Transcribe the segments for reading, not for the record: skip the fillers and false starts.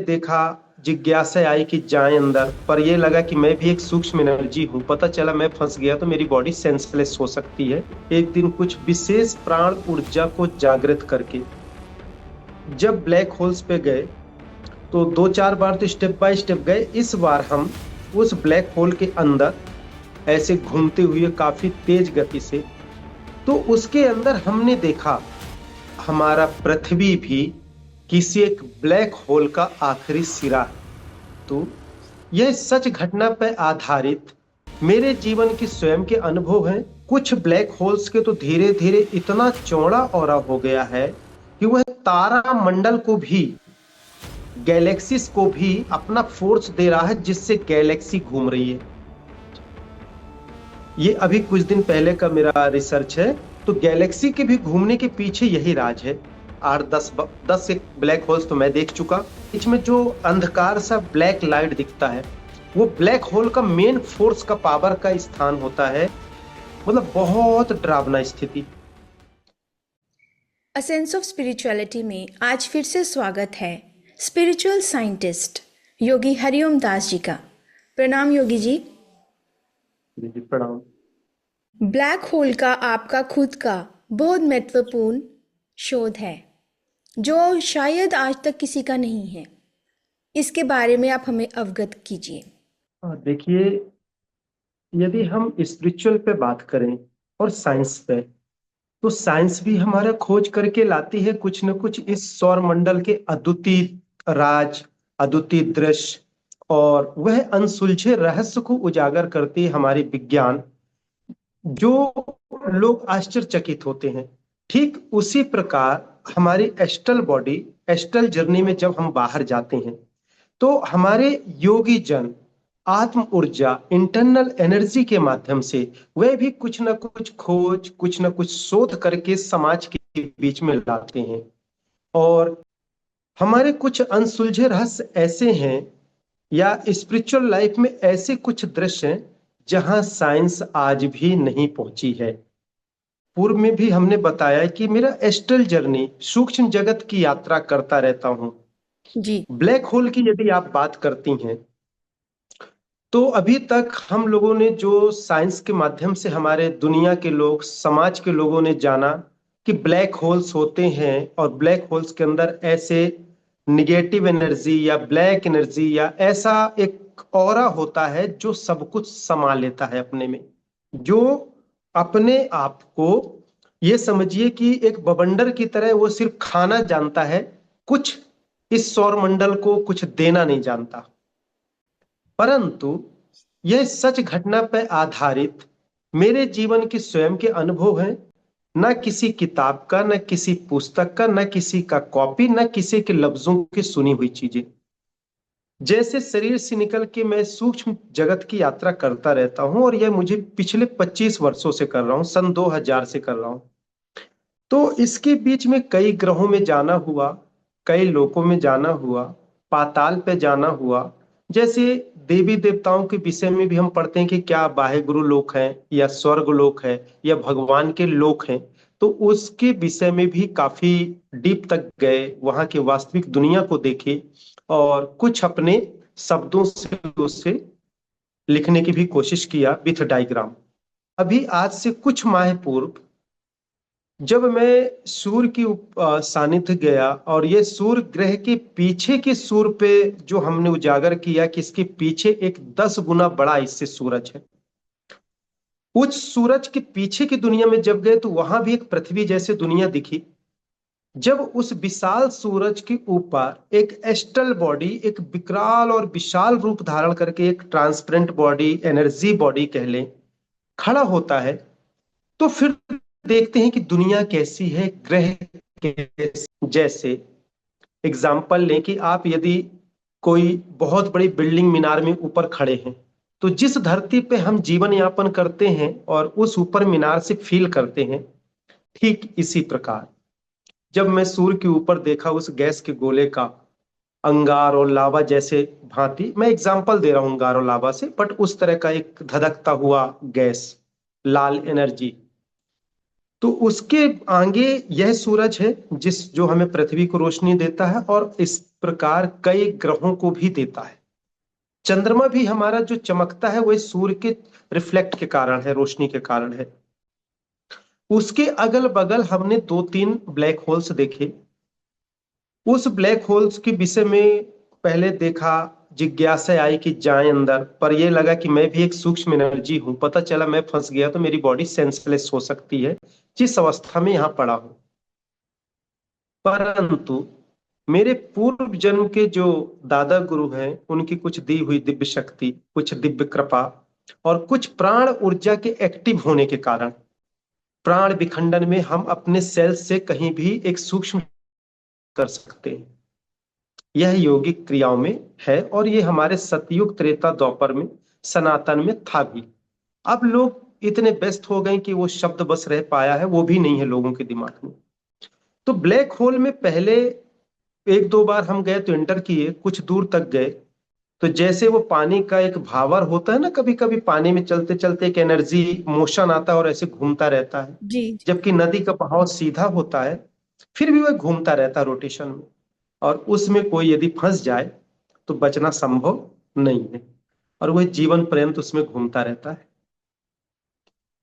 देखा, जिज्ञासा आई कि जाए अंदर, पर ये लगा कि मैं भी एक सूक्ष्म एनर्जी हूँ। पता चला मैं फंस गया तो मेरी बॉडी सेंसलेस हो सकती है। एक दिन कुछ विशेष प्राण ऊर्जा को जागृत करके जब ब्लैक होल्स पे गए, तो दो चार बार तो स्टेप बाय स्टेप गए। इस बार हम उस ब्लैक होल के अंदर ऐसे घूमते हुए काफी तेज गति से, तो उसके अंदर हमने देखा हमारा पृथ्वी भी किसी एक ब्लैक होल का आखिरी सिरा है। तो यह सच घटना पर आधारित मेरे जीवन के स्वयं के अनुभव हैं। कुछ ब्लैक होल्स के तो धीरे धीरे इतना चौड़ा ऑरा हो गया है कि वह तारा मंडल को भी, गैलेक्सीज को भी अपना फोर्स दे रहा है, जिससे गैलेक्सी घूम रही है। ये अभी कुछ दिन पहले का मेरा रिसर्च है। तो गैलेक्सी के भी घूमने के पीछे यही राज है। 8 10 से ब्लैक होल्स तो मैं देख चुका। बीच में जो अंधकार सा ब्लैक लाइट दिखता है, वो ब्लैक होल का मेन फोर्स का पावर का स्थान होता है। मतलब बहुत डरावना स्थिति। अ सेंस ऑफ स्पिरिचुअलिटी में आज फिर से स्वागत है स्पिरिचुअल साइंटिस्ट योगी हरिओम दास जी का। प्रणाम योगी जी। जी प्रणाम। ब्लैक होल का आपका खुद का बहुत महत्वपूर्ण शोध है जो शायद आज तक किसी का नहीं है। इसके बारे में आप हमें अवगत कीजिए। देखिए, यदि हम स्पिरिचुअल पे बात करें और साइंस पे, तो साइंस भी हमारा खोज करके लाती है कुछ न कुछ इस सौर मंडल के अद्वितीय राज, अद्वितीय दृश्य, और वह अनसुलझे रहस्य को उजागर करती है हमारी विज्ञान, जो लोग आश्चर्यचकित होते हैं। ठीक उसी प्रकार हमारी एस्ट्रल बॉडी, एस्ट्रल जर्नी में जब हम बाहर जाते हैं, तो हमारे योगी जन आत्म ऊर्जा, इंटरनल एनर्जी के माध्यम से वे भी कुछ ना कुछ खोज, कुछ ना कुछ शोध करके समाज के बीच में लाते हैं। और हमारे कुछ अनसुलझे रहस्य ऐसे हैं, या स्पिरिचुअल लाइफ में ऐसे कुछ दृश्य हैं जहां साइंस आज भी नहीं पहुंची है। पूर्व में भी हमने बताया कि मेरा एस्ट्रल जर्नी, सूक्ष्म जगत की यात्रा करता रहता हूं। जी। ब्लैक होल की यदि आप बात करती हैं, तो अभी तक हम लोगों ने जो साइंस के माध्यम से, हमारे दुनिया के लोग, समाज के लोगों ने जाना कि ब्लैक होल्स होते हैं, और ब्लैक होल्स के अंदर ऐसे निगेटिव एनर्जी या ब्लैक एनर्जी या ऐसा एक ऑरा होता है जो सब कुछ समा लेता है अपने में, जो अपने आप को, ये समझिए कि एक बवंडर की तरह वो सिर्फ खाना जानता है, कुछ इस सौर मंडल को कुछ देना नहीं जानता। परंतु यह सच घटना पर आधारित मेरे जीवन के स्वयं के अनुभव हैं। न किसी किताब का, न किसी पुस्तक का, न किसी का कॉपी, न किसी के लफ्जों की सुनी हुई चीजें। जैसे शरीर से निकल के मैं सूक्ष्म जगत की यात्रा करता रहता हूं, और यह मुझे पिछले 25 वर्षों से कर रहा हूं, सन 2000 से कर रहा हूं। तो इसके बीच में कई ग्रहों में जाना हुआ, कई लोकों में जाना हुआ, पाताल पे जाना हुआ। जैसे देवी देवताओं के विषय में भी हम पढ़ते हैं कि क्या वाहेगुरु लोक है, या स्वर्ग लोक है, या भगवान के लोक हैं। तो उसके विषय में भी काफी डीप तक गए, वहां के वास्तविक दुनिया को देखे, और कुछ अपने शब्दों से उसे लिखने की भी कोशिश किया विथ डायग्राम। अभी आज से कुछ माह पूर्व जब मैं सूर्य की सानिध्य गया, और ये सूर्य ग्रह के पीछे के सूर्य पे जो हमने उजागर किया कि इसके पीछे एक 10 गुना बड़ा इससे सूरज है। उस सूरज के पीछे की दुनिया में जब गए, तो वहां भी एक पृथ्वी जैसी दुनिया दिखी। जब उस विशाल सूरज के ऊपर एक एस्ट्रल बॉडी, एक विकराल और विशाल रूप धारण करके, एक ट्रांसपेरेंट बॉडी, एनर्जी बॉडी कह लें, खड़ा होता है, तो फिर देखते हैं कि दुनिया कैसी है, ग्रह कैसे। जैसे एग्जाम्पल लें कि आप यदि कोई बहुत बड़ी बिल्डिंग मीनार में ऊपर खड़े हैं, तो जिस धरती पे हम जीवन यापन करते हैं और उस ऊपर मीनार से फील करते हैं, ठीक इसी प्रकार जब मैं सूर्य के ऊपर देखा उस गैस के गोले का, अंगार और लावा जैसे भांति, मैं एग्जाम्पल दे रहा हूं अंगार और लावा से, बट उस तरह का एक धधकता हुआ गैस, लाल एनर्जी, तो उसके आगे यह सूरज है जिस जो हमें पृथ्वी को रोशनी देता है, और इस प्रकार कई ग्रहों को भी देता है। चंद्रमा भी हमारा जो चमकता है वही सूर्य के रिफ्लेक्ट के कारण है, रोशनी के कारण है। उसके अगल बगल हमने दो तीन ब्लैक होल्स देखे। उस ब्लैक होल्स के विषय में पहले देखा, जिज्ञासा आई कि जाए अंदर, पर यह लगा कि मैं भी एक सूक्ष्म एनर्जी हूं। पता चला मैं फंस गया तो मेरी बॉडी सेंसलेस हो सकती है, जिस अवस्था में यहां पड़ा हूं। परंतु मेरे पूर्व जन्म के जो दादा गुरु हैं, उनकी कुछ दी हुई दिव्य शक्ति, कुछ दिव्य कृपा और कुछ प्राण ऊर्जा के एक्टिव होने के कारण प्राण विखंडन में हम अपने सेल से कहीं भी एक सूक्ष्म कर सकते हैं। यह योगिक क्रियाओं में है और ये हमारे सतयुग त्रेता द्वापर में सनातन में था भी। अब लोग इतने व्यस्त हो गए कि वो शब्द बस रह पाया है वो भी नहीं है लोगों के दिमाग में। तो ब्लैक होल में पहले एक दो बार हम गए तो एंटर किए, कुछ दूर तक गए तो जैसे वो पानी का एक भावर होता है ना, कभी कभी पानी में चलते चलते एक एनर्जी मोशन आता है और ऐसे घूमता रहता है, जी जी। जबकि नदी का बहाव सीधा होता है, फिर भी वह घूमता रहता है रोटेशन में। और उसमें कोई यदि फंस जाए तो बचना संभव नहीं है, और वह जीवन पर्यंत उसमें घूमता रहता है।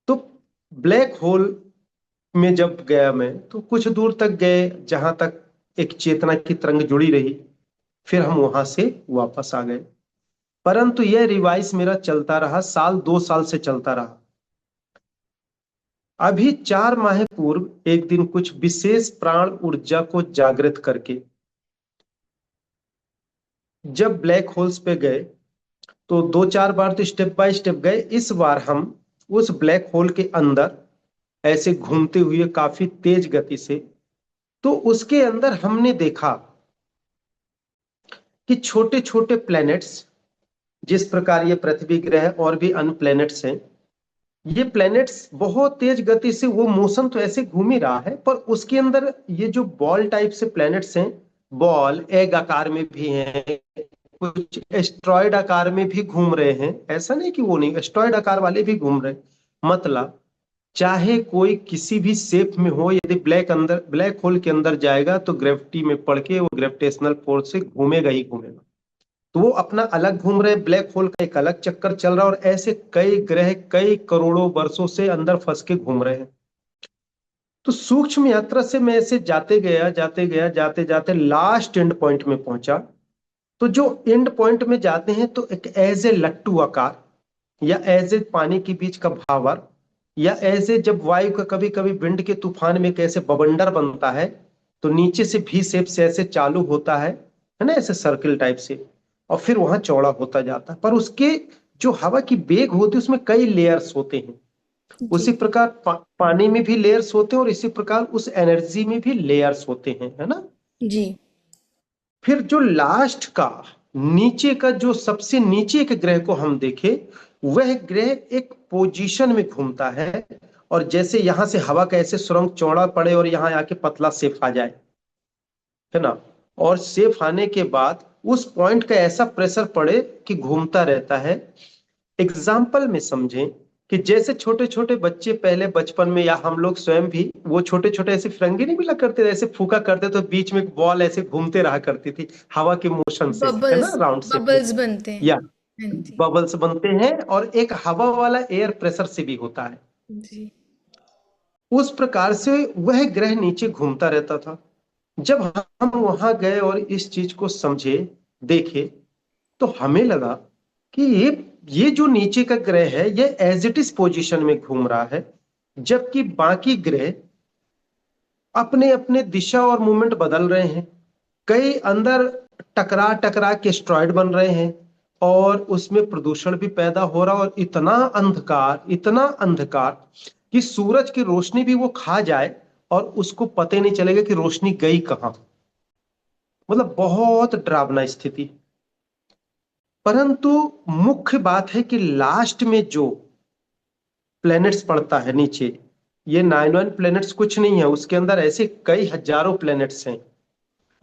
तो ब्लैक होल में जब गया मैं तो कुछ दूर तक गए जहां तक एक चेतना की तरंग जुड़ी रही, फिर हम वहां से वापस आ गए। परंतु यह रिवाइज मेरा चलता रहा, साल 2 साल से चलता रहा। अभी 4 माह पूर्व एक दिन कुछ विशेष प्राण ऊर्जा को जागृत करके जब ब्लैक होल्स पे गए तो 2 4 बार तो स्टेप बाय स्टेप गए। इस बार हम उस ब्लैक होल के अंदर ऐसे घूमते हुए काफी तेज गति से, तो उसके अंदर हमने देखा कि छोटे छोटे प्लैनेट्स, जिस प्रकार ये पृथ्वी ग्रह और भी अन्य प्लैनेट्स हैं, ये प्लैनेट्स बहुत तेज गति से, वो मोशन तो ऐसे घूम ही रहा है पर उसके अंदर ये जो बॉल टाइप से प्लैनेट्स हैं, बॉल एग आकार में भी हैं, कुछ एस्ट्रॉयड आकार में भी घूम रहे हैं। ऐसा नहीं कि वो नहीं, एस्ट्रॉयड आकार वाले भी घूम रहे हैं। मतलब चाहे कोई किसी भी शेप में हो, यदि ब्लैक होल के अंदर जाएगा तो ग्रेविटी में पड़ के वो ग्रेविटेशनल फोर्स से घूमेगा ही घूमेगा। तो वो अपना अलग घूम रहे, ब्लैक होल का एक अलग चक्कर चल रहा है, और ऐसे कई ग्रह कई करोड़ों वर्षों से अंदर फंस के घूम रहे हैं। तो सूक्ष्म यात्रा से मैं ऐसे जाते गया जाते गया जाते जाते लास्ट एंड पॉइंट में पहुंचा। तो जो एंड पॉइंट में जाते हैं तो एक एज ए लट्टू आकार, या एज ए पानी के बीच का भावर, या एज ए जब वायु का कभी कभी विंड के तूफान में कैसे बवंडर बनता है, तो नीचे से भी शेप से ऐसे चालू होता है ना, ऐसे सर्किल टाइप से, और फिर वहां चौड़ा होता जाता है। पर उसके जो हवा की वेग होती है उसमें कई लेयर्स होते हैं। जी उसी प्रकार पानी में भी लेयर्स होते हैं, और इसी प्रकार उस एनर्जी में भी लेयर्स होते हैं, है ना। जी। फिर जो लास्ट का नीचे का, जो सबसे नीचे के ग्रह को हम देखे, वह ग्रह एक पोजीशन में घूमता है, और जैसे यहां से हवा का ऐसे सुरंग चौड़ा पड़े और यहां आके पतला सेफ आ जाए, है ना। और सेफ आने के बाद उस पॉइंट का ऐसा प्रेशर पड़े कि घूमता रहता है। एग्जाम्पल में समझें कि जैसे छोटे छोटे बच्चे पहले बचपन में, या हम लोग स्वयं भी, वो छोटे छोटे ऐसे फिरंगी नहीं मिला करते थे, ऐसे फूका करते तो बीच में एक बॉल ऐसे घूमते रहा करती थी हवा के मोशन से, है बबल्स, ना, राउंड शेप में। बबल्स बनते हैं। या हाँ जी। बबल्स बनते हैं, और एक हवा वाला एयर प्रेशर से भी होता है। जी उस प्रकार से वह ग्रह नीचे घूमता रहता था। जब हम वहां गए और इस चीज को समझे, देखे, तो हमें लगा कि ये जो नीचे का ग्रह है ये एज इट इज पोजीशन में घूम रहा है, जबकि बाकी ग्रह अपने अपने दिशा और मूवमेंट बदल रहे हैं। कई अंदर टकरा टकरा के एस्ट्रॉयड बन रहे हैं, और उसमें प्रदूषण भी पैदा हो रहा, और इतना अंधकार कि सूरज की रोशनी भी वो खा जाए और उसको पता ही नहीं चलेगा कि रोशनी गई कहां। मतलब बहुत डरावना स्थिति। परंतु मुख्य बात है कि लास्ट में जो प्लैनेट्स पड़ता है नीचे, ये 9 प्लैनेट्स कुछ नहीं है, उसके अंदर ऐसे कई हजारों प्लैनेट्स हैं।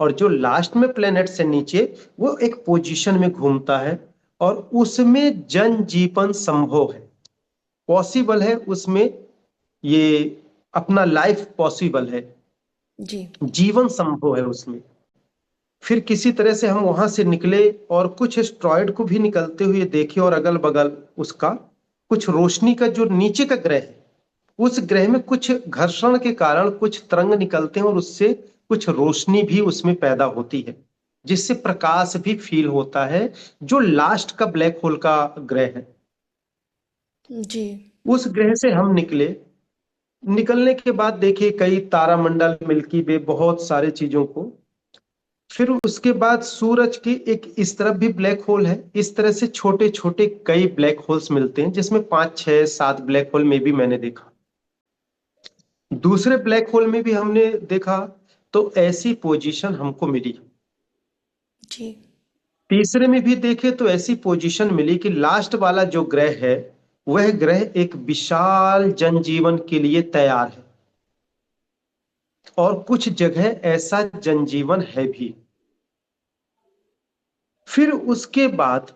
और जो लास्ट में प्लैनेट्स है नीचे, वो एक पोजीशन में घूमता है, और उसमें जन जीवन संभव है, पॉसिबल है उसमें, ये अपना लाइफ पॉसिबल है, जी। जीवन संभव है उसमें। फिर किसी तरह से हम वहां से निकले और कुछ एस्ट्रॉयड को भी निकलते हुए देखे, और अगल बगल उसका कुछ रोशनी का जो नीचे का ग्रह है, उस ग्रह में कुछ घर्षण के कारण कुछ तरंग निकलते हैं और उससे कुछ रोशनी भी उसमें पैदा होती है, जिससे प्रकाश भी फील होता है, जो लास्ट का ब्लैक होल का ग्रह है। जी। उस ग्रह से हम निकले। निकलने के बाद देखिए कई तारामंडल, मिल्की वे, बहुत सारे चीजों को। फिर उसके बाद सूरज की एक इस तरफ भी ब्लैक होल है। इस तरह से छोटे छोटे कई ब्लैक होल्स मिलते हैं, जिसमें 5 6 7 ब्लैक होल में भी मैंने देखा। दूसरे ब्लैक होल में भी हमने देखा, तो ऐसी पोजीशन हमको मिली। जी। तीसरे में भी देखे तो ऐसी पोजीशन मिली कि लास्ट वाला जो ग्रह है, वह ग्रह एक विशाल जनजीवन के लिए तैयार है, और कुछ जगह ऐसा जनजीवन है भी। फिर उसके बाद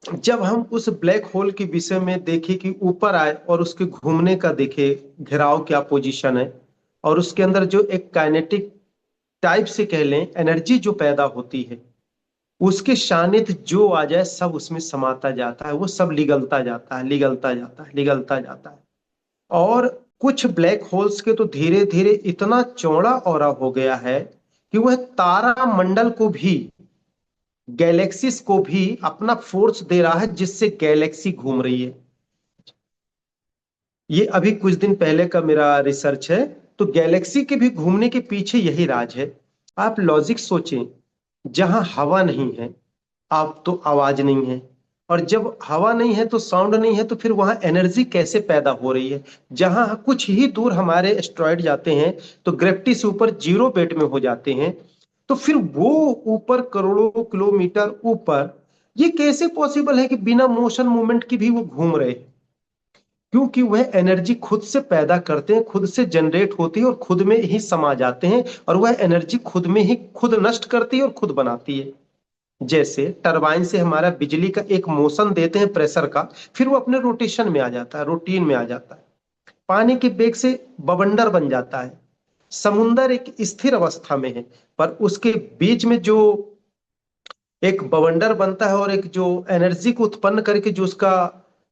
जब हम उस ब्लैक होल के विषय में देखे कि ऊपर आए और उसके घूमने का देखे, घेराव क्या पोजीशन है, और उसके अंदर जो एक काइनेटिक टाइप से कह लें एनर्जी जो पैदा होती है, उसके सानिध्य जो आ जाए सब उसमें समाता जाता है, वो सब निगलता जाता है, निगलता जाता है, निगलता जाता है। और कुछ ब्लैक होल्स के तो धीरे धीरे इतना चौड़ा ऑरा हो गया है कि वह तारा मंडल को भी, गैलेक्सीज को भी अपना फोर्स दे रहा है, जिससे गैलेक्सी घूम रही है। ये अभी कुछ दिन पहले का मेरा रिसर्च है। तो गैलेक्सी के भी घूमने के पीछे यही राज है। आप लॉजिक सोचें, जहां हवा नहीं है आप तो आवाज नहीं है, और जब हवा नहीं है तो साउंड नहीं है, तो फिर वहां एनर्जी कैसे पैदा हो रही है? जहां कुछ ही दूर हमारे एस्ट्रॉयड जाते हैं तो ग्रेविटी से ऊपर जीरो वेट में हो जाते हैं, तो फिर वो ऊपर करोड़ों किलोमीटर ऊपर ये कैसे पॉसिबल है कि बिना मोशन मूवमेंट की भी वो घूम रहे हैं? क्योंकि वह एनर्जी खुद से पैदा करते हैं, खुद से जनरेट होती है और खुद में ही समा जाते हैं, और वह एनर्जी खुद में ही खुद नष्ट करती है और खुद बनाती है। जैसे टरबाइन से हमारा बिजली का एक मोशन देते हैं प्रेशर का, फिर वो अपने रोटेशन में आ जाता है, रूटीन में आ जाता है। पानी के बेग से बवंडर बन जाता है। समुंदर एक स्थिर अवस्था में है, पर उसके बीच में जो एक बवंडर बनता है और एक जो एनर्जी को उत्पन्न करके जो उसका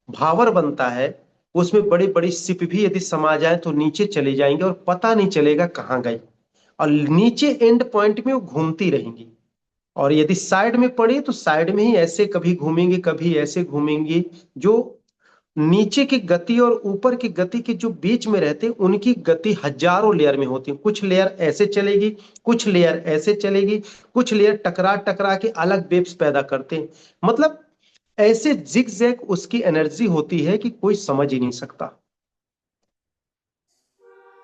भावर बनता है, उसमें बड़ी बड़ी शिप भी यदि समा जाए तो नीचे चले जाएंगे और पता नहीं चलेगा कहाँ गए, और नीचे एंड पॉइंट में वो घूमती रहेंगी। और यदि साइड में पड़ी तो साइड में ही ऐसे कभी घूमेंगे कभी ऐसे घूमेंगे। जो नीचे की गति और ऊपर की गति के जो बीच में रहते हैं, उनकी गति हजारों लेयर में होती है। कुछ लेयर ऐसे चलेगी, कुछ लेयर ऐसे चलेगी, कुछ लेयर टकरा टकरा के अलग वेव्स पैदा करते हैं। मतलब ऐसे जिग जैग उसकी एनर्जी होती है कि कोई समझ ही नहीं सकता।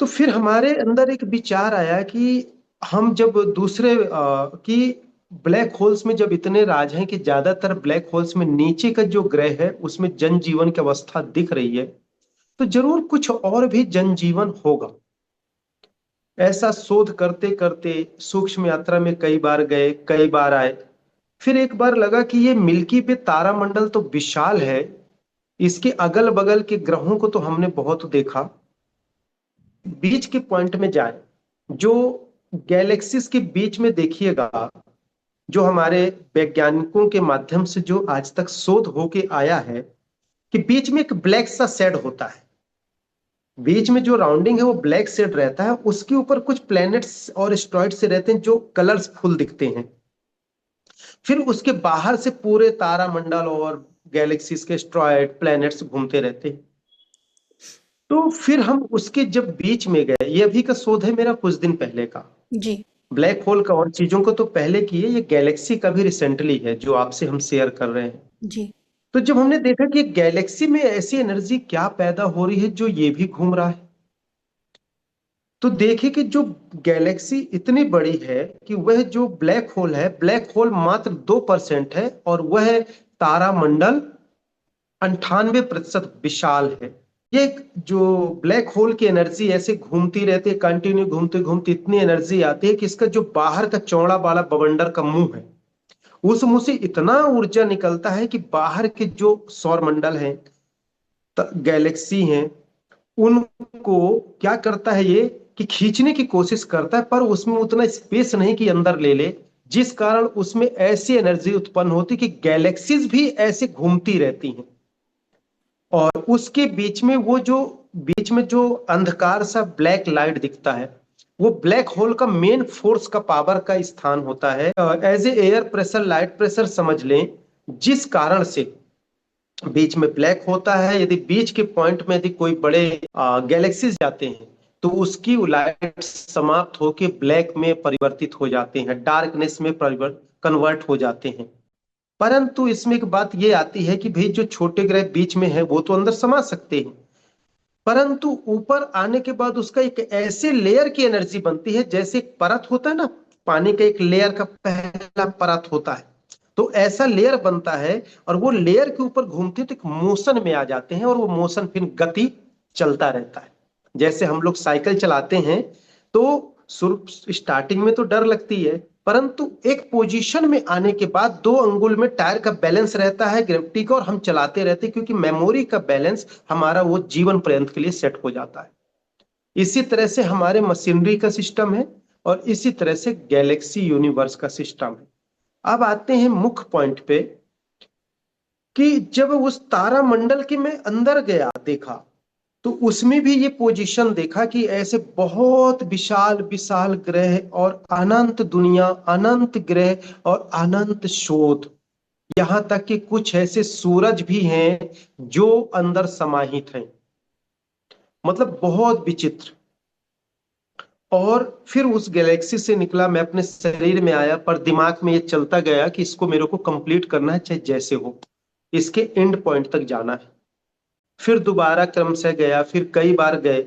तो फिर हमारे अंदर एक विचार आया कि हम जब दूसरे कि ब्लैक होल्स में जब इतने राज हैं कि ज्यादातर ब्लैक होल्स में नीचे का जो ग्रह है उसमें जनजीवन की अवस्था दिख रही है, तो जरूर कुछ और भी जनजीवन होगा। ऐसा शोध करते करते सूक्ष्म यात्रा में कई बार गए, कई बार आए। फिर एक बार लगा कि ये मिल्की वे तारामंडल तो विशाल है, इसके अगल बगल के ग्रहों को तो हमने बहुत देखा। बीच के पॉइंट में जाए, जो गैलेक्सीज के बीच में देखिएगा, जो हमारे वैज्ञानिकों के माध्यम से जो आज तक शोध होके आया है, कि बीच में एक ब्लैक सा शेड होता है। बीच में जो राउंडिंग है वो ब्लैक शेड रहता है, उसके ऊपर कुछ प्लैनेट्स और एस्ट्रॉइड से रहते हैं जो कलरफुल दिखते हैं। फिर उसके बाहर से पूरे तारामंडल और गैलेक्सीज के एस्ट्रॉइड प्लैनेट्स घूमते रहते हैं। तो फिर हम उसके जब बीच में गए, ये अभी का शोध है मेरा कुछ दिन पहले का। जी। ब्लैक होल का और चीजों को तो पहले की है, ये गैलेक्सी का भी रिसेंटली है जो आपसे हम शेयर कर रहे हैं। जी। तो जब हमने देखा कि गैलेक्सी में ऐसी एनर्जी क्या पैदा हो रही है जो ये भी घूम रहा है, तो देखे कि जो गैलेक्सी इतनी बड़ी है कि वह जो ब्लैक होल है, ब्लैक होल मात्र 2% है, और वह तारामंडल 98% विशाल है। ये जो ब्लैक होल की एनर्जी ऐसे घूमती रहती है, कंटिन्यू घूमते घूमते इतनी एनर्जी आती है कि इसका जो बाहर का चौड़ा वाला बवंडर का मुंह है, उस मुंह से इतना ऊर्जा निकलता है कि बाहर के जो सौर मंडल हैं, गैलेक्सी हैं, उनको क्या करता है ये कि खींचने की कोशिश करता है, पर उसमें उतना स्पेस नहीं कि अंदर ले ले, जिस कारण उसमें ऐसी एनर्जी उत्पन्न होती कि गैलेक्सीज भी ऐसे घूमती रहती हैं। और उसके बीच में वो जो बीच में जो अंधकार सा ब्लैक लाइट दिखता है, वो ब्लैक होल का मेन फोर्स का पावर का स्थान होता है। As a air pressure, light pressure समझ लें, जिस कारण से बीच में ब्लैक होता है। यदि बीच के पॉइंट में यदि कोई बड़े गैलेक्सीज जाते हैं, तो उसकी लाइट समाप्त होकर ब्लैक में परिवर्तित हो जाते हैं, डार्कनेस में कन्वर्ट हो जाते हैं। परंतु इसमें एक बात ये आती है कि भाई जो छोटे ग्रह बीच में है वो तो अंदर समा सकते हैं, परंतु ऊपर आने के बाद उसका एक ऐसे लेयर की एनर्जी बनती है, जैसे एक परत होता है ना, पानी का एक लेयर का पहला परत होता है, तो ऐसा लेयर बनता है। और वो लेयर के ऊपर घूमते तो एक मोशन में आ जाते हैं, और वो मोशन फिर गति चलता रहता है। जैसे हम लोग साइकिल चलाते हैं, तो शुरू स्टार्टिंग में तो डर लगती है, परंतु एक पोजीशन में आने के बाद दो अंगुल में टायर का बैलेंस रहता है ग्रेविटी का, और हम चलाते रहते हैं, क्योंकि मेमोरी का बैलेंस हमारा वो जीवन पर्यंत के लिए सेट हो जाता है। इसी तरह से हमारे मशीनरी का सिस्टम है, और इसी तरह से गैलेक्सी यूनिवर्स का सिस्टम है। अब आते हैं मुख्य पॉइंट पे, कि जब उस तारा मंडल के मैं अंदर गया देखा, तो उसमें भी ये पोजीशन देखा कि ऐसे बहुत विशाल विशाल ग्रह और अनंत दुनिया, अनंत ग्रह और अनंत शोध। यहां तक कि कुछ ऐसे सूरज भी हैं जो अंदर समाहित हैं। मतलब बहुत विचित्र। और फिर उस गैलेक्सी से निकला, मैं अपने शरीर में आया, पर दिमाग में ये चलता गया कि इसको मेरे को कंप्लीट करना है, चाहे जैसे हो, इसके एंड पॉइंट तक जाना है। फिर दोबारा क्रम से गया, फिर कई बार गए।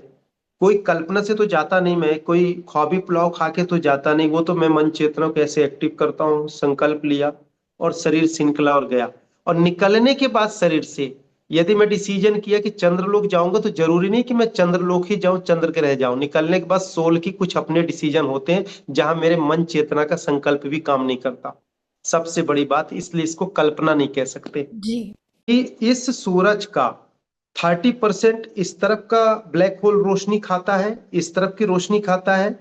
कोई कल्पना से तो जाता नहीं, मैं कोई ख्वाबी पुलाव खा के तो जाता नहीं, वो तो मैं मन चेतना को ऐसे एक्टिव करता हूँ, संकल्प लिया और शरीर से निकला और गया। और निकलने के बाद शरीर से यदि मैं डिसीजन किया कि चंद्रलोक जाऊंगा, तो जरूरी नहीं कि मैं चंद्रलोक ही जाऊं, चंद्र के रह जाऊं। निकलने के बाद सोल की कुछ अपने डिसीजन होते हैं, जहां मेरे मन चेतना का संकल्प भी काम नहीं करता। सबसे बड़ी बात, इसलिए इसको कल्पना नहीं कह सकते। जी। कि इस सूरज का 30% इस तरफ का ब्लैक होल रोशनी खाता है, इस तरफ की रोशनी खाता है।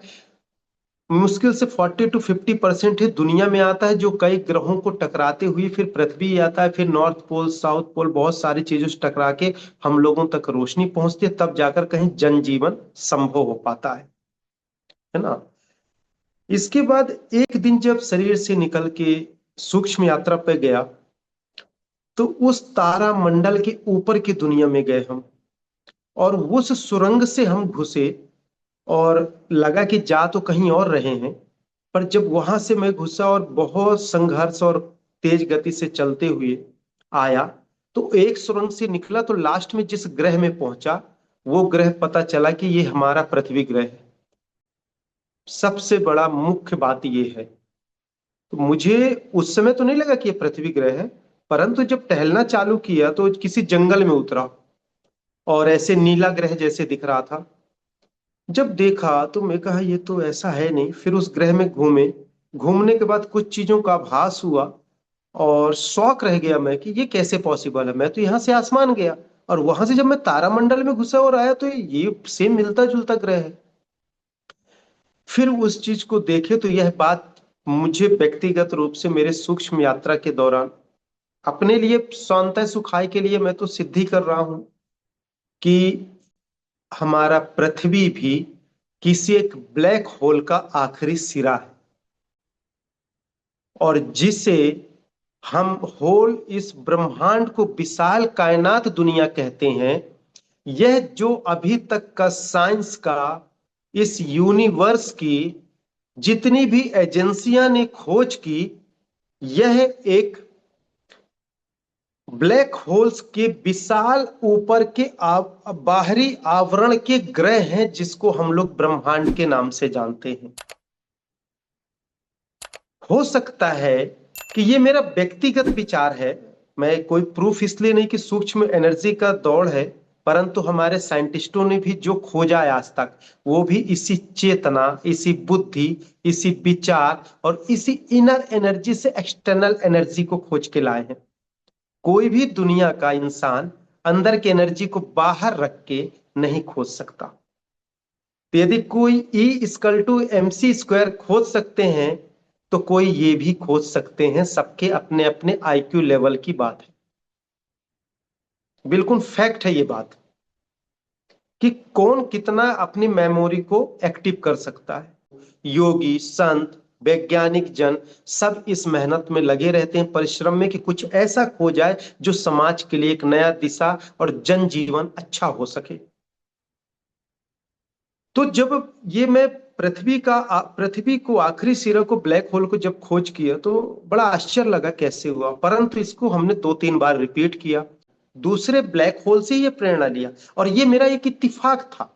मुश्किल से 40 to 50% ही दुनिया में आता है, जो कई ग्रहों को टकराते हुए फिर पृथ्वी आता है, फिर नॉर्थ पोल, साउथ पोल, बहुत सारी चीजों से टकरा के हम लोगों तक रोशनी पहुंचती है, तब जाकर कहीं जनजीवन संभव हो पाता है ना। इसके बाद एक दिन जब शरीर से निकल के सूक्ष्म यात्रा पे गया, तो उस तारा मंडल के ऊपर की दुनिया में गए हम, और उस सुरंग से हम घुसे। और लगा कि जा तो कहीं और रहे हैं, पर जब वहां से मैं घुसा और बहुत संघर्ष और तेज गति से चलते हुए आया, तो एक सुरंग से निकला, तो लास्ट में जिस ग्रह में पहुंचा, वो ग्रह पता चला कि ये हमारा पृथ्वी ग्रह है। सबसे बड़ा मुख्य बात ये है। तो मुझे उस समय तो नहीं लगा कि ये पृथ्वी ग्रह है, परंतु जब टहलना चालू किया तो किसी जंगल में उतरा, और ऐसे नीला ग्रह जैसे दिख रहा था। जब देखा तो मैं कहा ये तो ऐसा है नहीं। फिर उस ग्रह में घूमे, घूमने के बाद कुछ चीजों का आभास हुआ, और शौक रह गया मैं कि ये कैसे पॉसिबल है। मैं तो यहाँ से आसमान गया, और वहां से जब मैं तारामंडल में घुसा और आया, तो ये सेम मिलता जुलता ग्रह है। फिर उस चीज को देखे तो यह बात मुझे व्यक्तिगत रूप से मेरे सूक्ष्म यात्रा के दौरान अपने लिए स्वांतः सुखाय के लिए मैं तो सिद्धि कर रहा हूं कि हमारा पृथ्वी भी किसी एक ब्लैक होल का आखिरी सिरा है, और जिसे हम होल, इस ब्रह्मांड को विशाल कायनात दुनिया कहते हैं। यह जो अभी तक का साइंस का, इस यूनिवर्स की जितनी भी एजेंसियां ने खोज की, यह एक ब्लैक होल्स के विशाल ऊपर के बाहरी आवरण के ग्रह हैं, जिसको हम लोग ब्रह्मांड के नाम से जानते हैं। हो सकता है कि ये मेरा व्यक्तिगत विचार है, मैं कोई प्रूफ इसलिए नहीं कि सूक्ष्म एनर्जी का दौड़ है, परंतु हमारे साइंटिस्टों ने भी जो खोजा है आज तक, वो भी इसी चेतना, इसी बुद्धि, इसी विचार और इसी इनर एनर्जी से एक्सटर्नल एनर्जी को खोज के लाए हैं। कोई भी दुनिया का इंसान अंदर की एनर्जी को बाहर रख के नहीं खोज सकता। तो यदि कोई E=mc² खोज सकते हैं, तो कोई ये भी खोज सकते हैं। सबके अपने अपने IQ लेवल की बात है। बिल्कुल फैक्ट है ये बात, कि कौन कितना अपनी मेमोरी को एक्टिव कर सकता है। योगी, संत, वैज्ञानिक जन सब इस मेहनत में लगे रहते हैं, परिश्रम में, कि कुछ ऐसा खो जाए जो समाज के लिए एक नया दिशा और जनजीवन अच्छा हो सके। तो जब ये मैं पृथ्वी को, आखिरी सिरे को, ब्लैक होल को जब खोज किया, तो बड़ा आश्चर्य लगा कैसे हुआ। परंतु इसको हमने 2-3 बार रिपीट किया, दूसरे ब्लैक होल से ये प्रेरणा लिया, और ये मेरा एक इत्तिफाक था।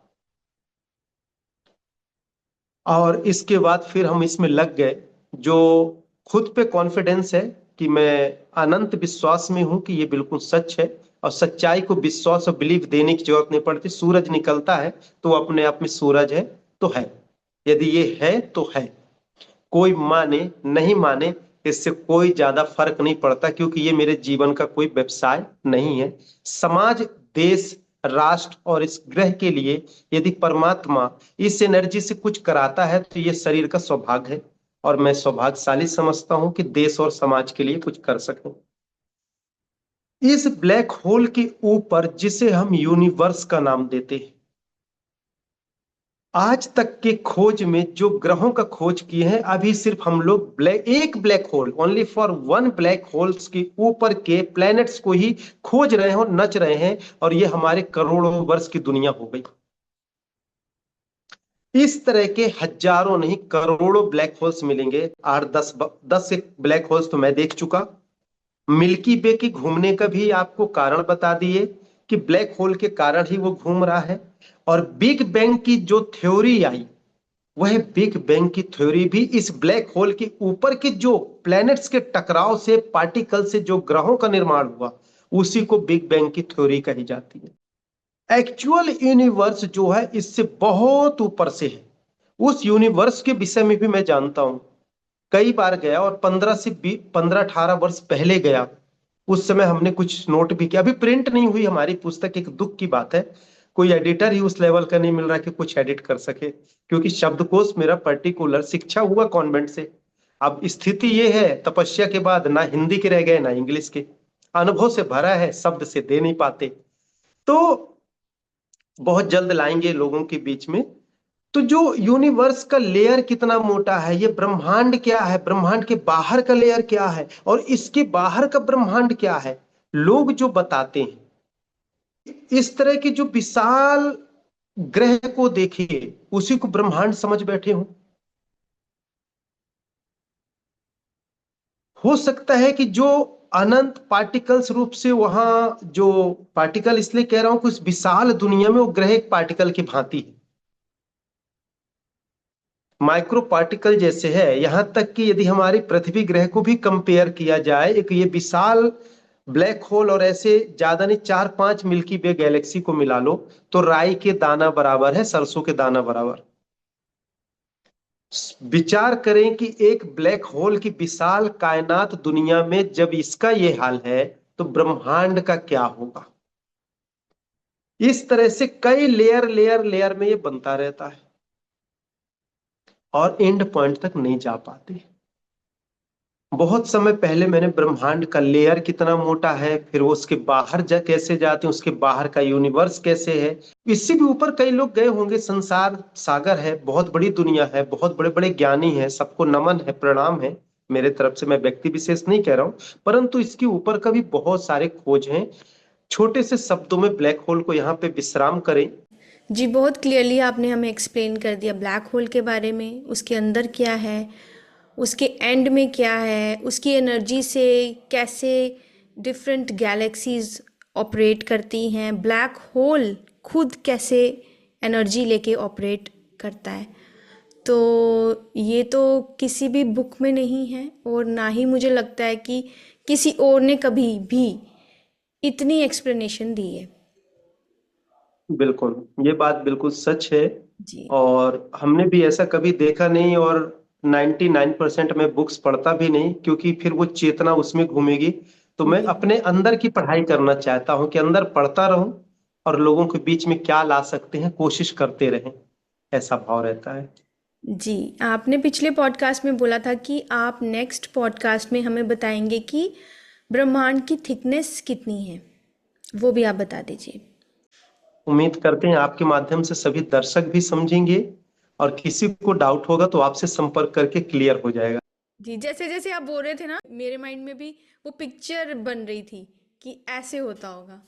और इसके बाद फिर हम इसमें लग गए। जो खुद पे कॉन्फिडेंस है, कि मैं अनंत विश्वास में हूं कि ये बिल्कुल सच है, और सच्चाई को विश्वास और बिलीफ देने की जरूरत नहीं पड़ती। सूरज निकलता है तो वो अपने आप में सूरज है, तो है। यदि ये है तो है। कोई माने नहीं माने, इससे कोई ज्यादा फर्क नहीं पड़ता, क्योंकि ये मेरे जीवन का कोई व्यवसाय नहीं है। समाज, देश, राष्ट्र और इस ग्रह के लिए यदि परमात्मा इस एनर्जी से कुछ कराता है, तो ये शरीर का सौभाग्य है, और मैं सौभाग्यशाली समझता हूं कि देश और समाज के लिए कुछ कर सकूं। इस ब्लैक होल के ऊपर, जिसे हम यूनिवर्स का नाम देते हैं, आज तक के खोज में जो ग्रहों का खोज किए हैं, अभी सिर्फ हम लोग एक black hole, only for one black holes के ऊपर के प्लैनेट्स को ही खोज रहे हैं और नच रहे हैं, और ये हमारे करोड़ों वर्ष की दुनिया हो गई। इस तरह के हजारों नहीं, करोड़ों ब्लैक होल्स मिलेंगे। 8-10 ब्लैक होल्स तो मैं देख चुका। मिल्की वे की घूमने का भी आपको कारण बता दिए, कि ब्लैक होल के कारण ही वो घूम रहा है। और बिग बैंग की जो थ्योरी आई, वह बिग बैंग की थ्योरी भी इस ब्लैक होल के ऊपर के जो प्लैनेट्स के टकराव से, पार्टिकल से जो ग्रहों का निर्माण हुआ, उसी को बिग बैंग की थ्योरी कही जाती है। एक्चुअल यूनिवर्स जो है, इससे बहुत ऊपर से है। उस यूनिवर्स के विषय में भी मैं जानता हूं, कई बार गया, और 15 से 18 वर्ष पहले गया। उस समय हमने कुछ नोट भी किया। अभी प्रिंट नहीं हुई हमारी पुस्तक, एक दुख की बात है। कोई एडिटर ही उस लेवल का नहीं मिल रहा कि कुछ एडिट कर सके, क्योंकि शब्दकोश मेरा पर्टिकुलर, शिक्षा हुआ कॉन्वेंट से। अब स्थिति ये है, तपस्या के बाद ना हिंदी के रह गए ना इंग्लिश के, अनुभव से भरा है, शब्द से दे नहीं पाते। तो बहुत जल्द लाएंगे लोगों के बीच में। तो जो यूनिवर्स का लेयर कितना मोटा है, ये ब्रह्मांड क्या है, ब्रह्मांड के बाहर का लेयर क्या है, और इसके बाहर का ब्रह्मांड क्या है, लोग जो बताते हैं, इस तरह की जो विशाल ग्रह को देखिए, उसी को ब्रह्मांड समझ बैठे हो सकता है कि जो अनंत पार्टिकल्स रूप से वहां जो पार्टिकल, इसलिए कह रहा हूं कि उस विशाल दुनिया में वो ग्रह एक पार्टिकल की भांति है, माइक्रो पार्टिकल जैसे है। यहां तक कि यदि हमारी पृथ्वी ग्रह को भी कंपेयर किया जाए, एक ये विशाल ब्लैक होल, और ऐसे ज्यादा नहीं, 4-5 मिल्की वे गैलेक्सी को मिला लो, तो राई के दाना बराबर है, सरसों के दाना बराबर। विचार करें कि एक ब्लैक होल की विशाल कायनात दुनिया में जब इसका ये हाल है, तो ब्रह्मांड का क्या होगा। इस तरह से कई लेयर लेयर लेयर में ये बनता रहता है, और एंड पॉइंट तक नहीं जा पाते। बहुत समय पहले मैंने ब्रह्मांड का लेयर कितना मोटा है, फिर वो उसके बाहर कैसे जाते हैं, उसके बाहर का यूनिवर्स कैसे है, इससे भी ऊपर कई लोग गए होंगे। संसार सागर है, बहुत बड़ी दुनिया है, बहुत बड़े बड़े ज्ञानी हैं, सबको नमन है, प्रणाम है मेरे तरफ से। मैं व्यक्ति विशेष नहीं कह रहा हूं, परंतु इसके ऊपर का भी बहुत सारे खोज हैं। छोटे से शब्दों में ब्लैक होल को यहाँ पे विश्राम करें। जी, बहुत क्लियरली आपने हमें एक्सप्लेन कर दिया ब्लैक होल के बारे में, उसके अंदर क्या है, उसके एंड में क्या है, उसकी एनर्जी से कैसे डिफरेंट गैलेक्सीज ऑपरेट करती हैं, ब्लैक होल खुद कैसे एनर्जी लेके ऑपरेट करता है। तो ये तो किसी भी बुक में नहीं है, और ना ही मुझे लगता है कि किसी और ने कभी भी इतनी एक्सप्लेनेशन दी है। बिल्कुल, ये बात बिल्कुल सच है। जी। और हमने भी ऐसा कभी देखा नहीं, और 99% में बुक्स पढ़ता भी नहीं, क्योंकि फिर वो चेतना उसमें घूमेगी। तो मैं जी। अपने अंदर की पढ़ाई करना चाहता हूँ, कि अंदर पढ़ता रहूं, और लोगों के बीच में क्या ला सकते हैं, कोशिश करते रहें। ऐसा भाव रहता है। जी, आपने पिछले पॉडकास्ट में बोला था कि आप नेक्स्ट पॉडकास्ट में हमें बताएंगे कि ब्रह्मांड की थिकनेस कितनी है, वो भी आप बता दीजिए। उम्मीद करते हैं आपके माध्यम से सभी दर्शक भी समझेंगे, और किसी को डाउट होगा तो आपसे संपर्क करके क्लियर हो जाएगा। जी, जैसे जैसे आप बोल रहे थे ना, मेरे माइंड में भी वो पिक्चर बन रही थी कि ऐसे होता होगा।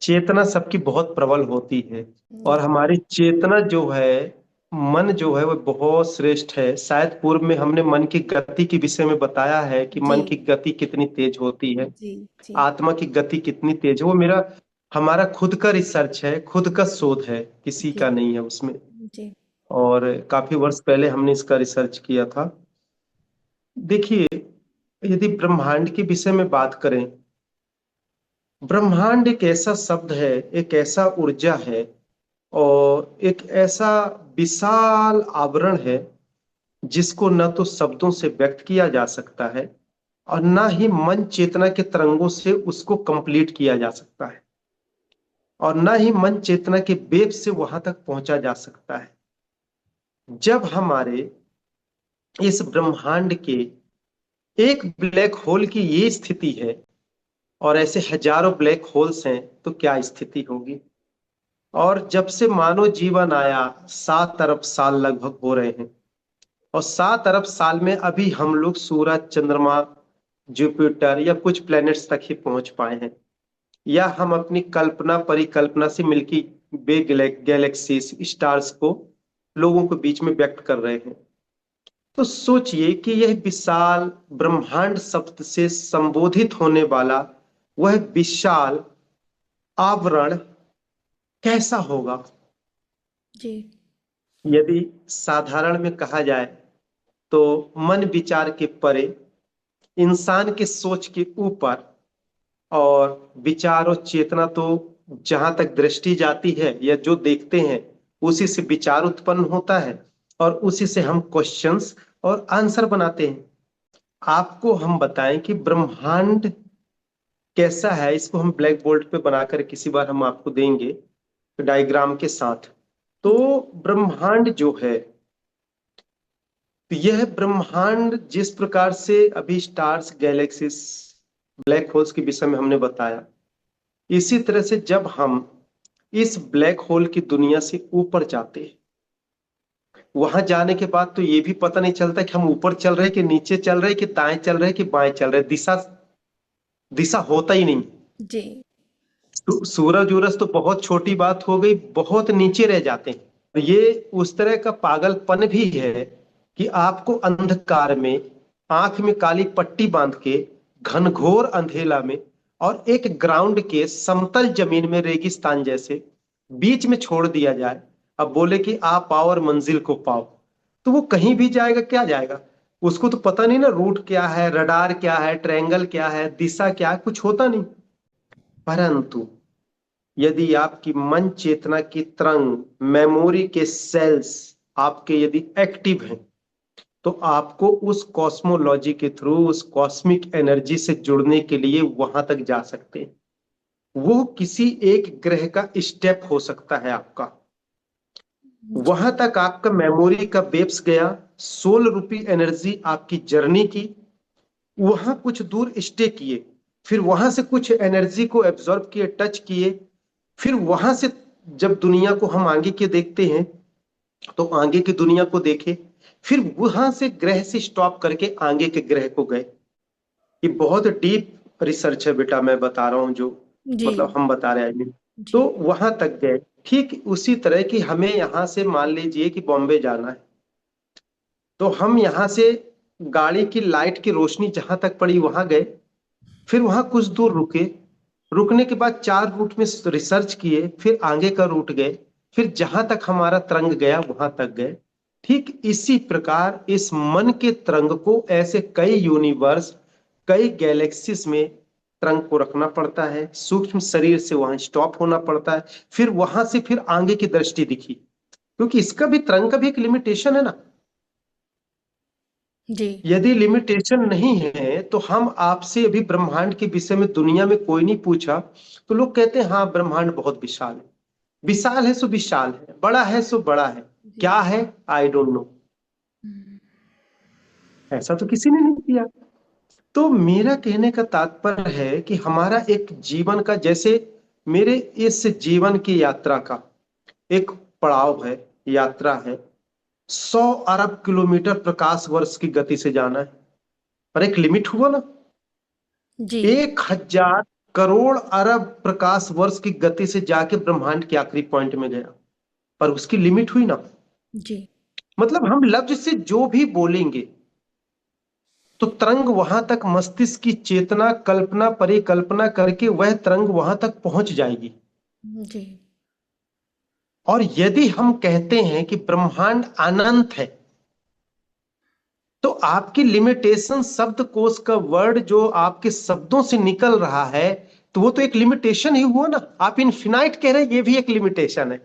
चेतना सबकी बहुत प्रबल होती है, और जी। हमारी चेतना जो है, मन जो है, वो बहुत श्रेष्ठ है। शायद पूर्व में हमने मन की गति के विषय में बताया है कि जी। मन की गति कितनी तेज होती है, जी। जी। आत्मा की गति कितनी तेज है। वो मेरा हमारा खुद का रिसर्च है, खुद का शोध है, किसी जी। का नहीं है उसमें। जी। और काफी वर्ष पहले हमने इसका रिसर्च किया था। देखिए, यदि ब्रह्मांड के विषय में बात करें, ब्रह्मांड एक ऐसा शब्द है, एक ऐसा ऊर्जा है, और एक ऐसा विशाल आवरण है जिसको न तो शब्दों से व्यक्त किया जा सकता है, और ना ही मन चेतना के तरंगों से उसको कंप्लीट किया जा सकता है, और ना ही मन चेतना के वेव से वहां तक पहुंचा जा सकता है। जब हमारे इस ब्रह्मांड के एक ब्लैक होल की ये स्थिति है, और ऐसे हजारों ब्लैक होल्स हैं, तो क्या स्थिति होगी। और जब से मानव जीवन आया, 7 अरब साल लगभग हो रहे हैं, और 7 अरब साल में अभी हम लोग सूरज, चंद्रमा, जुपिटर या कुछ प्लैनेट्स तक ही पहुंच पाए हैं, या हम अपनी कल्पना परिकल्पना से मिल्की वे गैलेक्सीज, स्टार्स को लोगों के बीच में व्यक्त कर रहे हैं। तो सोचिए कि यह विशाल ब्रह्मांड शब्द से संबोधित होने वाला वह विशाल आवरण कैसा होगा। जी। यदि साधारण में कहा जाए तो मन विचार के परे, इंसान के सोच के ऊपर, और विचार और चेतना तो जहां तक दृष्टि जाती है या जो देखते हैं, उसी से विचार उत्पन्न होता है, और उसी से हम क्वेश्चंस और आंसर बनाते हैं। आपको हम बताएं कि ब्रह्मांड कैसा है, इसको हम ब्लैक बोर्ड पे बनाकर किसी बार हम आपको देंगे डायग्राम के साथ। तो ब्रह्मांड जो है, तो यह ब्रह्मांड जिस प्रकार से अभी स्टार्स, गैलेक्सीज, ब्लैक होल्स के विषय में हमने बताया, इसी तरह से जब हम इस ब्लैक होल की दुनिया से ऊपर जाते हैं, वहां जाने के बाद तो ये भी पता नहीं चलता कि हम ऊपर चल रहे हैं कि नीचे चल रहे हैं कि दाएं चल रहे हैं कि बाएं चल रहे हैं। दिशा दिशा होता ही नहीं। जी। सूरज उरज तो बहुत छोटी बात हो गई, बहुत नीचे रह जाते हैं। ये उस तरह का पागलपन भी है कि आपको अंधकार में आंख में काली पट्टी बांध के घनघोर अंधेला में और एक ग्राउंड के समतल जमीन में रेगिस्तान जैसे बीच में छोड़ दिया जाए, अब बोले कि आप आओ और मंजिल को पाओ, तो वो कहीं भी जाएगा, क्या जाएगा। उसको तो पता नहीं ना, रूट क्या है, रडार क्या है, ट्रायंगल क्या है, दिशा क्या है, कुछ होता नहीं। परंतु यदि आपकी मन चेतना की तरंग, मेमोरी के सेल्स आपके यदि एक्टिव हैं, तो आपको उस कॉस्मोलॉजी के थ्रू, उस कॉस्मिक एनर्जी से जुड़ने के लिए वहां तक जा सकते हैं। वो किसी एक ग्रह का स्टेप हो सकता है आपका। जी। वहां तक आपका मेमोरी का वेब्स गया, सोल रूपी एनर्जी आपकी जर्नी की, वहां कुछ दूर स्टे किए, फिर वहां से कुछ एनर्जी को एब्जॉर्ब किए, टच किए, फिर वहां से जब दुनिया को हम आगे के देखते हैं, तो आगे की दुनिया को देखे, फिर वहां से ग्रह से स्टॉप करके आगे के ग्रह को गए। ये बहुत डीप रिसर्च है बेटा, मैं बता रहा हूं जो, जी। मतलब हम बता रहे हैं। तो जी। वहां तक गए। ठीक उसी तरह की हमें यहां से मान लीजिए कि बॉम्बे जाना है, तो हम यहां से गाड़ी की लाइट की रोशनी जहां तक पड़ी वहां गए, फिर वहां कुछ दूर रुके, रुकने के बाद 4 रूट में रिसर्च किए, फिर आगे का रूट गए, फिर जहां तक हमारा तरंग गया वहां तक गए। ठीक इसी प्रकार इस मन के तरंग को ऐसे कई यूनिवर्स, कई गैलेक्सीज में तरंग को रखना पड़ता है, सूक्ष्म शरीर से वहां स्टॉप होना पड़ता है, फिर वहां से फिर आगे की दृष्टि दिखी, क्योंकि इसका भी, तरंग का भी एक लिमिटेशन है ना। जी। यदि लिमिटेशन नहीं है तो हम आपसे अभी ब्रह्मांड के विषय में दुनिया में कोई नहीं पूछा, तो लोग कहते हैं हाँ ब्रह्मांड बहुत विशाल है। विशाल है सो विशाल है, बड़ा है सो बड़ा है। जी। क्या है? I don't know. हम्म, ऐसा तो किसी ने नहीं किया। तो मेरा कहने का तात्पर्य है कि हमारा एक जीवन का, जैसे मेरे इस जीवन की यात्रा का एक पड़ाव है, यात्रा है, 100 अरब किलोमीटर प्रकाश वर्ष की गति से जाना है। पर एक लिमिट हुआ ना, जी। 1,000 करोड़ अरब प्रकाश वर्ष की गति से जाके ब्रह्मांड के आखिरी पॉइंट में गया। पर उसकी लिमिट हुई ना। जी। मतलब हम लफ्ज से जो भी बोलेंगे तो तरंग वहां तक, मस्तिष्क की चेतना, कल्पना, परिकल्पना करके वह तरंग वहां तक पहुंच जाएगी। जी। और यदि हम कहते हैं कि ब्रह्मांड अनंत है, तो आपकी लिमिटेशन, शब्दकोश का वर्ड जो आपके शब्दों से निकल रहा है, तो वो तो एक लिमिटेशन ही हुआ ना। आप इनफिनाइट कह रहे हैं, ये भी एक लिमिटेशन है।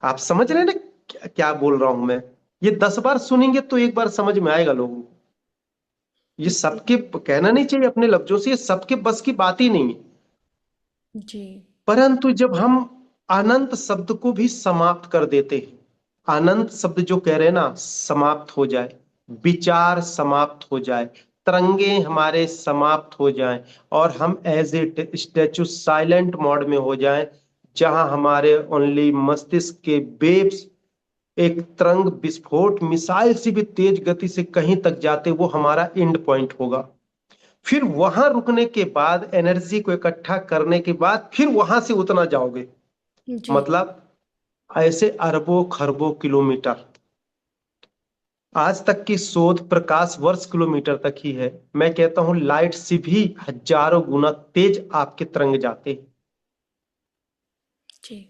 आप समझ रहे हैं ना क्या बोल रहा हूं मैं? ये 10 बार सुनेंगे तो एक बार समझ में आएगा लोगों को। ये जी। सबके कहना नहीं चाहिए अपने लफ्जों से, ये सबके बस की बात ही नहीं है। जी। परंतु जब हम अनंत शब्द को भी समाप्त कर देते हैं, अनंत शब्द जो कह रहे हैं ना, समाप्त हो जाए, विचार समाप्त हो जाए, तरंगे हमारे समाप्त हो जाएं, और हम as a statue silent mode में हो जाएं, जहां हमारे ओनली मस्तिष्क के वेव्स एक तरंग विस्फोट मिसाइल से भी तेज गति से कहीं तक जाते, वो हमारा एंड पॉइंट होगा। फिर वहां रुकने के बाद, एनर्जी को इकट्ठा करने के बाद, फिर वहां से उतना जाओगे। जी। मतलब ऐसे अरबों खरबों किलोमीटर। आज तक की शोध प्रकाश वर्ष किलोमीटर तक ही है। मैं कहता हूं लाइट से भी हजारों गुना तेज आपके तरंग जाते हैं। जी।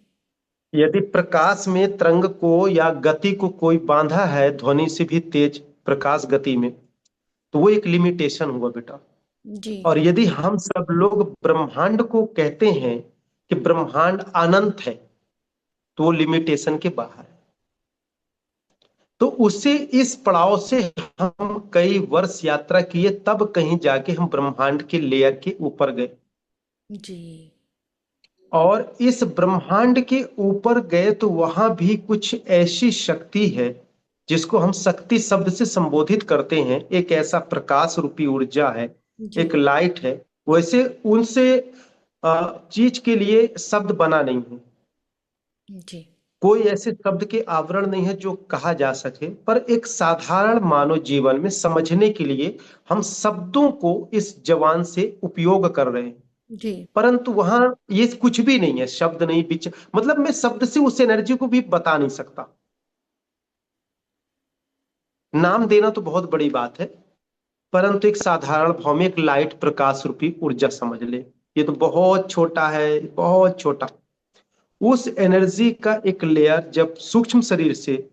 यदि प्रकाश में तरंग को या गति को कोई बांधा है ध्वनि से भी तेज प्रकाश गति में, तो वो एक लिमिटेशन हुआ बेटा। जी। और यदि हम सब लोग ब्रह्मांड को कहते हैं कि ब्रह्मांड अनंत है, तो वो लिमिटेशन के बाहर है। तो उससे, इस पड़ाव से हम कई वर्ष यात्रा किए, तब कहीं जाके हम ब्रह्मांड के लेयर के ऊपर गए। जी। और इस ब्रह्मांड के ऊपर गए तो वहां भी कुछ ऐसी शक्ति है जिसको हम शक्ति शब्द से संबोधित करते हैं। एक ऐसा प्रकाश रूपी ऊर्जा है, जी। एक लाइट है। वैसे उनसे चीज के लिए शब्द बना नहीं है। जी। कोई ऐसे शब्द के आवरण नहीं है जो कहा जा सके, पर एक साधारण मानव जीवन में समझने के लिए हम शब्दों को इस जवान से उपयोग कर रहे हैं। जी। परंतु वहां ये कुछ भी नहीं है, शब्द नहीं, मतलब मैं शब्द से उस एनर्जी को भी बता नहीं सकता। नाम देना तो बहुत बड़ी बात है, परंतु एक साधारण भाव में एक लाइट प्रकाश रूपी ऊर्जा समझ ले। ये तो बहुत छोटा है, बहुत छोटा। उस एनर्जी का एक लेयर जब सूक्ष्म शरीर से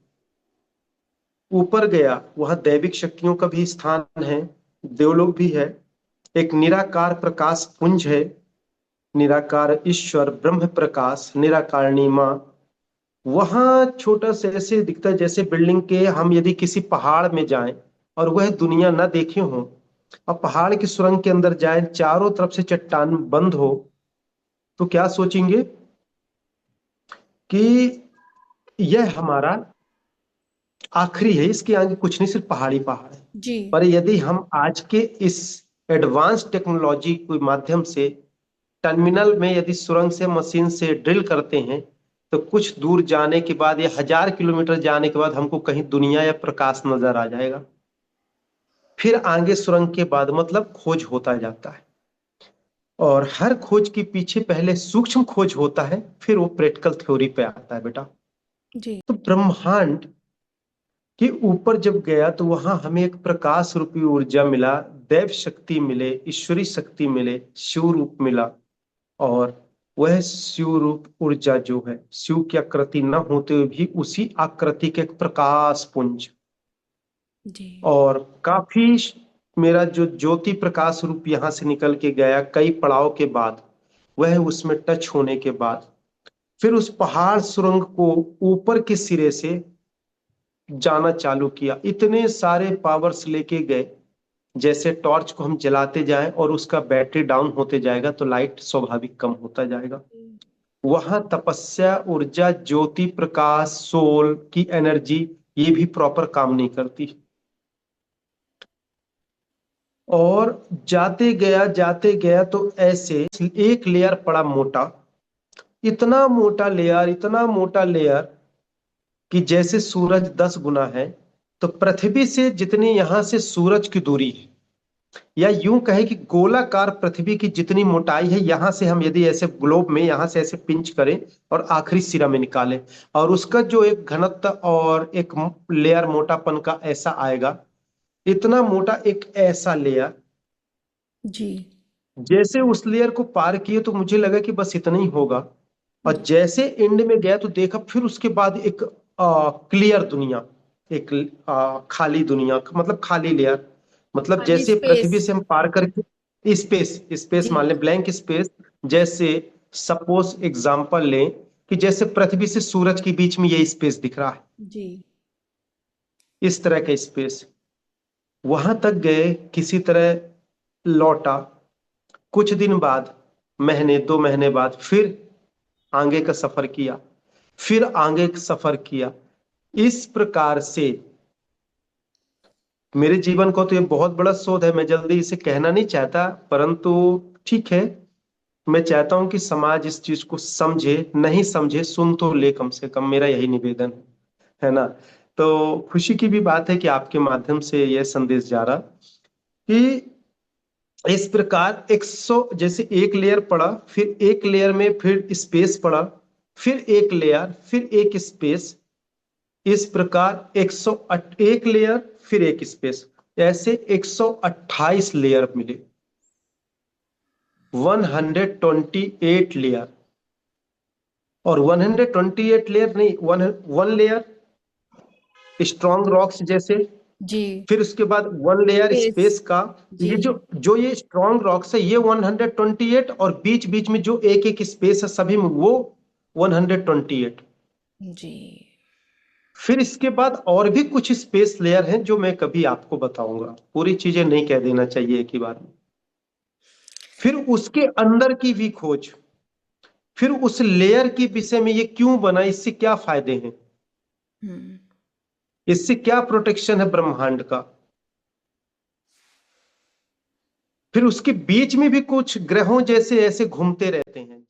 ऊपर गया, वहां दैविक शक्तियों का भी स्थान है, देवलोक भी है। एक निराकार प्रकाश पुंज है, निराकार ईश्वर ब्रह्म प्रकाश, निराकारिणी मां। वहां छोटा से ऐसे दिखता है जैसे बिल्डिंग के, हम यदि किसी पहाड़ में जाएं और वह दुनिया ना देखे हो, और पहाड़ की सुरंग के अंदर जाएं, चारों तरफ से चट्टान बंद हो, तो क्या सोचेंगे कि यह हमारा आखिरी है, इसके आगे कुछ नहीं, सिर्फ पहाड़ी पहाड़ है। जी। पर यदि हम आज के इस एडवांस टेक्नोलॉजी के माध्यम से टर्मिनल में यदि सुरंग से, मशीन से ड्रिल करते हैं, तो कुछ दूर जाने के बाद या 1,000 किलोमीटर जाने के बाद हमको कहीं दुनिया या प्रकाश नजर आ जाएगा। फिर आगे सुरंग के बाद मतलब खोज होता जाता है, और हर खोज के पीछे पहले सूक्ष्म खोज होता है, फिर वो प्रैक्टिकल थ्योरी पे आता है बेटा। जी। तो ब्रह्मांड के ऊपर जब गया तो वहां हमें एक प्रकाश रूपी ऊर्जा मिला, दैव शक्ति मिले, ईश्वरी शक्ति मिले, शिव रूप मिला। और वह शिव रूप ऊर्जा जो है, शिव की आकृति न होते हुए भी उसी आकृति के एक प्रकाश पुंज। जी। और काफी मेरा जो ज्योति प्रकाश रूप यहां से निकल के गया कई पड़ाव के बाद, वह उसमें टच होने के बाद, फिर उस पहाड़ सुरंग को ऊपर के सिरे से जाना चालू किया। इतने सारे पावर्स लेके गए, जैसे टॉर्च को हम जलाते जाएं और उसका बैटरी डाउन होते जाएगा तो लाइट स्वाभाविक कम होता जाएगा। वहां तपस्या, ऊर्जा, ज्योति, प्रकाश, सोल की एनर्जी ये भी प्रॉपर काम नहीं करती। और जाते गया तो ऐसे एक लेयर पड़ा मोटा, इतना मोटा लेयर कि जैसे सूरज 10 गुना है। तो पृथ्वी से जितनी यहां से सूरज की दूरी है, या यूं कहे कि गोलाकार पृथ्वी की जितनी मोटाई है, यहां से हम यदि ऐसे ग्लोब में यहां से ऐसे पिंच करें और आखिरी सिरा में निकालें, और उसका जो एक घनत्व और एक लेयर मोटापन का ऐसा आएगा, इतना मोटा एक ऐसा लेयर, जी। जैसे उस लेयर को पार किए तो मुझे लगा कि बस इतना ही होगा। और जी। जैसे एंड में गया तो देखा फिर उसके बाद एक क्लियर दुनिया, एक खाली दुनिया, मतलब खाली लेयर, मतलब खाली जैसे स्पेस। पृथ्वी से हम पार करके स्पेस, स्पेस जी। मान लें, ब्लैंक स्पेस। जैसे सपोज एग्जांपल लें कि जैसे पृथ्वी से सूरज के बीच में ये स्पेस दिख रहा है, जी। इस तरह का स्पेस। वहां तक गए, किसी तरह लौटा। कुछ दिन बाद, महीने 2 महीने बाद फिर आगे का सफर किया, फिर आगे का सफर किया। इस प्रकार से मेरे जीवन को तो ये बहुत बड़ा शोध है, मैं जल्दी इसे कहना नहीं चाहता, परंतु ठीक है, मैं चाहता हूं कि समाज इस चीज को समझे, नहीं समझे सुन तो ले, कम से कम मेरा यही निवेदन है ना। तो खुशी की भी बात है कि आपके माध्यम से यह संदेश जा रहा कि इस प्रकार 100, जैसे एक लेयर पड़ा, फिर एक लेयर में फिर स्पेस पड़ा, फिर एक लेयर, फिर एक स्पेस, इस प्रकार 101 लेयर, फिर एक स्पेस, ऐसे 128 लेयर मिले, 128 लेयर। और 128 लेयर नहीं, one one layer strong rocks जैसे, जी। फिर उसके बाद वन लेयर स्पेस। स्पेस का। जी। ये जो जो ये स्ट्रॉन्ग रॉक्स है ये 128, और बीच बीच में जो एक एक स्पेस है सभी में वो 128। जी। फिर इसके बाद और भी कुछ स्पेस लेयर हैं जो मैं कभी आपको बताऊंगा, पूरी चीजें नहीं कह देना चाहिए एक ही बार में। फिर उसके अंदर की भी खोज, फिर उस लेयर के विषय में, ये क्यों बना, इससे क्या फायदे हैं, हम्म। इससे क्या प्रोटेक्शन है ब्रह्मांड का। फिर उसके बीच में भी कुछ ग्रहों जैसे ऐसे घूमते रहते हैं।